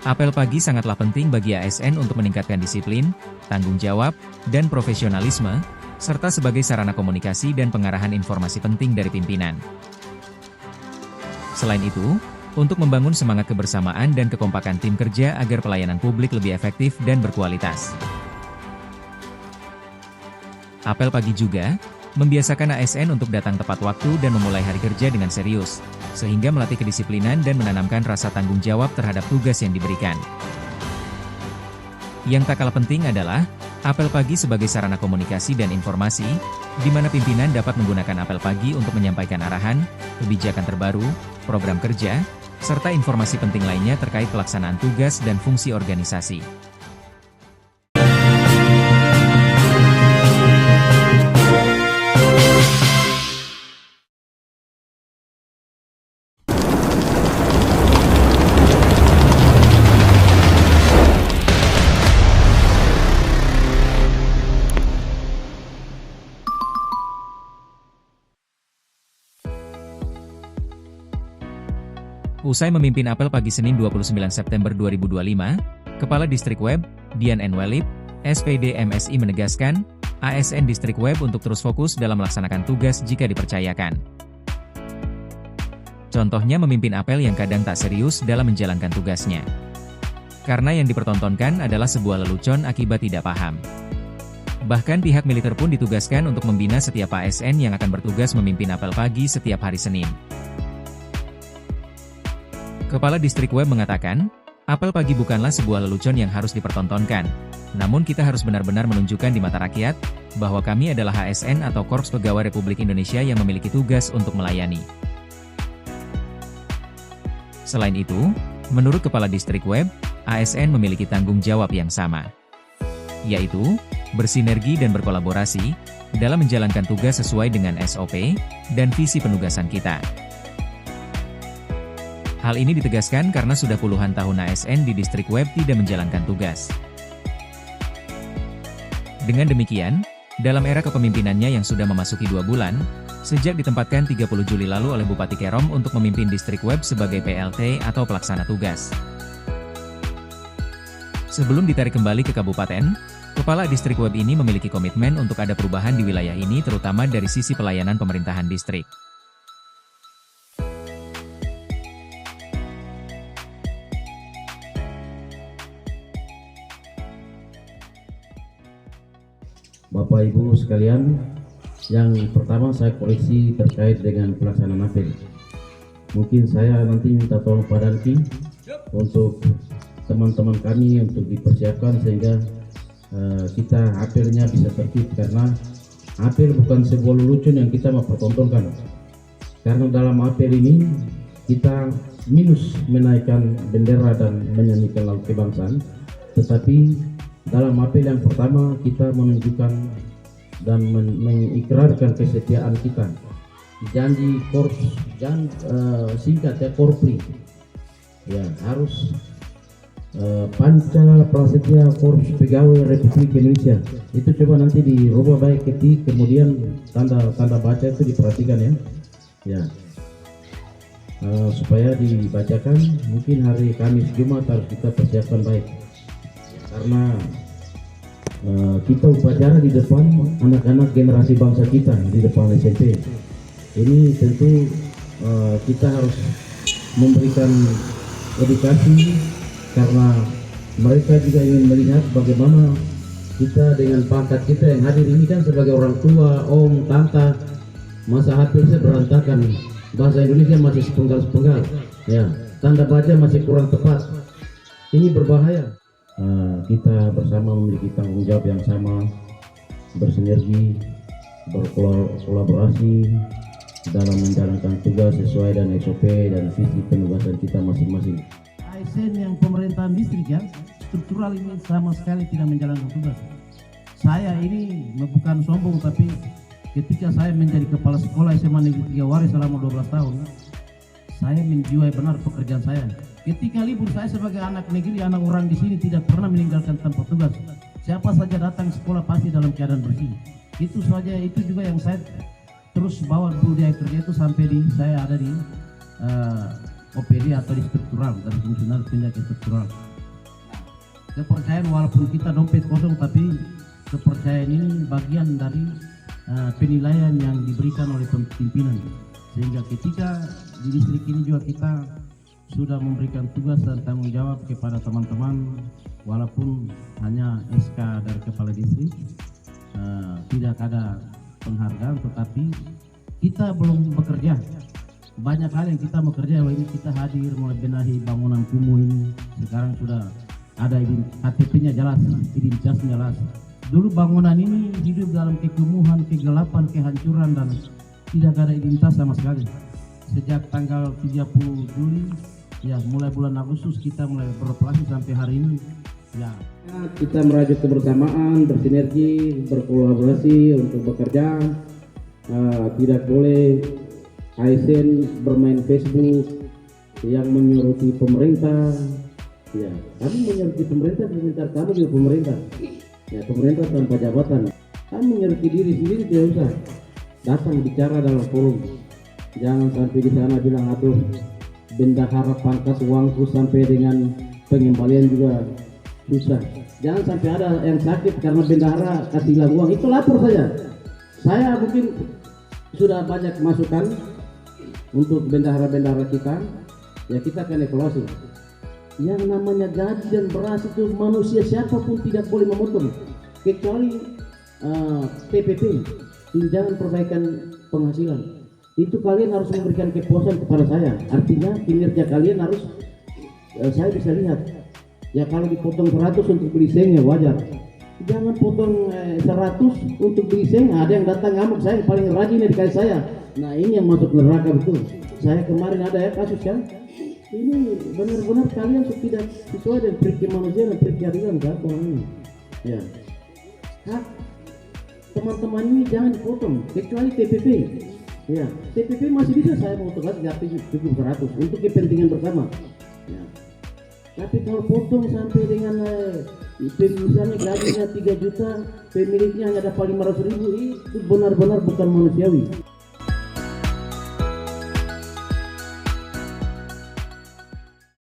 Apel pagi sangatlah penting bagi ASN untuk meningkatkan disiplin, tanggung jawab, dan profesionalisme, serta sebagai sarana komunikasi dan pengarahan informasi penting dari pimpinan. Selain itu, untuk membangun semangat kebersamaan dan kekompakan tim kerja agar pelayanan publik lebih efektif dan berkualitas. Apel pagi juga membiasakan ASN untuk datang tepat waktu dan memulai hari kerja dengan serius, sehingga melatih kedisiplinan dan menanamkan rasa tanggung jawab terhadap tugas yang diberikan. Yang tak kalah penting adalah, apel pagi sebagai sarana komunikasi dan informasi, di mana pimpinan dapat menggunakan apel pagi untuk menyampaikan arahan, kebijakan terbaru, program kerja, serta informasi penting lainnya terkait pelaksanaan tugas dan fungsi organisasi. Usai memimpin apel pagi Senin 29 September 2025, Kepala Distrik Web, Dian N. Welip, SPD MSI menegaskan, ASN Distrik Web untuk terus fokus dalam melaksanakan tugas jika dipercayakan. Contohnya memimpin apel yang kadang tak serius dalam menjalankan tugasnya. Karena yang dipertontonkan adalah sebuah lelucon akibat tidak paham. Bahkan pihak militer pun ditugaskan untuk membina setiap ASN yang akan bertugas memimpin apel pagi setiap hari Senin. Kepala Distrik Web mengatakan, apel pagi bukanlah sebuah lelucon yang harus dipertontonkan, namun kita harus benar-benar menunjukkan di mata rakyat, bahwa kami adalah ASN atau Korps Pegawai Republik Indonesia yang memiliki tugas untuk melayani. Selain itu, menurut Kepala Distrik Web, ASN memiliki tanggung jawab yang sama, yaitu, bersinergi dan berkolaborasi, dalam menjalankan tugas sesuai dengan SOP, dan visi penugasan kita. Hal ini ditegaskan karena sudah puluhan tahun ASN di Distrik Web tidak menjalankan tugas. Dengan demikian, dalam era kepemimpinannya yang sudah memasuki 2 bulan, sejak ditempatkan 30 Juli lalu oleh Bupati Kerom untuk memimpin Distrik Web sebagai PLT atau pelaksana tugas. Sebelum ditarik kembali ke kabupaten, Kepala Distrik Web ini memiliki komitmen untuk ada perubahan di wilayah ini terutama dari sisi pelayanan pemerintahan distrik. Bapak Ibu sekalian, yang pertama saya koreksi terkait dengan pelaksanaan apel. Mungkin saya nanti minta tolong Pak Danki untuk teman-teman kami untuk dipersiapkan sehingga kita apelnya bisa tertib, karena apel bukan sebuah lelucon yang kita mau pertontonkan. Karena dalam apel ini kita minus menaikkan bendera dan menyanyikan lagu kebangsaan, tetapi dalam apel yang pertama kita menunjukkan dan mengikrarkan kesetiaan kita. Janji Korps, singkat ya Korpri. Ya, harus Panca Prasetya Korps Pegawai Republik Indonesia. Itu coba nanti dirubah baik ketik, kemudian tanda baca itu diperhatikan ya. Ya. Supaya dibacakan, mungkin hari Kamis Jumat harus kita persiapkan baik. Karena kita upacara di depan anak-anak generasi bangsa kita, di depan SMP. Ini tentu kita harus memberikan edukasi, karena mereka juga ingin melihat bagaimana kita dengan pangkat kita yang hadir ini kan sebagai orang tua, om, tante, masa hati saya berantakan, bahasa Indonesia masih sepenggal-sepenggal, ya, tanda baca masih kurang tepat. Ini berbahaya. Kita bersama memiliki tanggung jawab yang sama, bersinergi, berkolaborasi dalam menjalankan tugas sesuai dengan SOP dan visi penugasan kita masing-masing. ASN yang pemerintahan distrik ya, struktural ini sama sekali tidak menjalankan tugas. Saya ini bukan sombong, tapi ketika saya menjadi kepala sekolah SMA Negeri 3 Waris selama 12 tahun, saya menjiwai benar pekerjaan saya. Ketika libur, saya sebagai anak negeri, anak orang di sini tidak pernah meninggalkan tempat tugas. Siapa saja datang sekolah pasti dalam keadaan bersih. Itu saja, itu juga yang saya terus bawa budaya kerja itu sampai saya ada di OPD atau di struktural, dari fungsional pindah ke struktural. kepercayaan walaupun kita dompet kosong, tapi kepercayaan ini bagian dari penilaian yang diberikan oleh pimpinan. Sehingga ketika di distrik ini juga kita sudah memberikan tugas dan tanggung jawab kepada teman-teman, walaupun hanya SK dari kepala distrik, tidak ada penghargaan, tetapi kita belum bekerja. Banyak hal yang kita bekerja, ini kita hadir mulai benahi bangunan kumuh ini. Sekarang sudah ada KTP-nya jelas, identitasnya jelas. Dulu bangunan ini hidup dalam kekumuhan, kegelapan, kehancuran, dan tidak ada identitas sama sekali. Sejak tanggal 30 Juli, ya mulai bulan Agustus kita mulai beroperasi sampai hari ini. Ya, kita merajut kebersamaan, bersinergi, berkolaborasi untuk bekerja. Tidak boleh ASN bermain Facebook yang menyoroti pemerintah. Ya, kami menyoroti pemerintah, sebentar kamu juga pemerintah. Ya, pemerintah tanpa jabatan. Kami menyoroti diri sendiri, tidak usah datang bicara dalam forum. Jangan sampai di sana bilang aduh bendahara pangkas uangku sampai dengan pengembalian juga susah. Jangan sampai ada yang sakit karena bendahara kasih hilang uang, itu lapor saja. Saya mungkin sudah banyak masukan untuk bendahara-bendahara kita, ya kita akan evaluasi. Yang namanya gaji dan beras itu manusia siapapun tidak boleh memotong, kecuali TPP, tunjangan perbaikan penghasilan. Itu kalian harus memberikan kepuasan kepada saya. Artinya kinerja kalian harus saya bisa lihat. Ya kalau dipotong 100 untuk beli seng ya wajar. Jangan potong 100 untuk beli seng. Ada yang datang ngamuk, saya paling rajin di kali saya. Nah ini yang masuk neraka betul. Saya kemarin ada ya kasus kan. Ini benar-benar kalian tidak sesuai dengan prinsip manusia dan prinsip keadilan kan ini. Ya. Hak teman-teman ini jangan dipotong kecuali TPP. Ya, TPP masih bisa saya mengutukkan tapi cukup 100 untuk kepentingan bersama. Ya. Tapi kalau potong sampai dengan misalnya gajinya 3 juta, pemiliknya hanya dapat 500.000, itu benar-benar bukan manusiawi.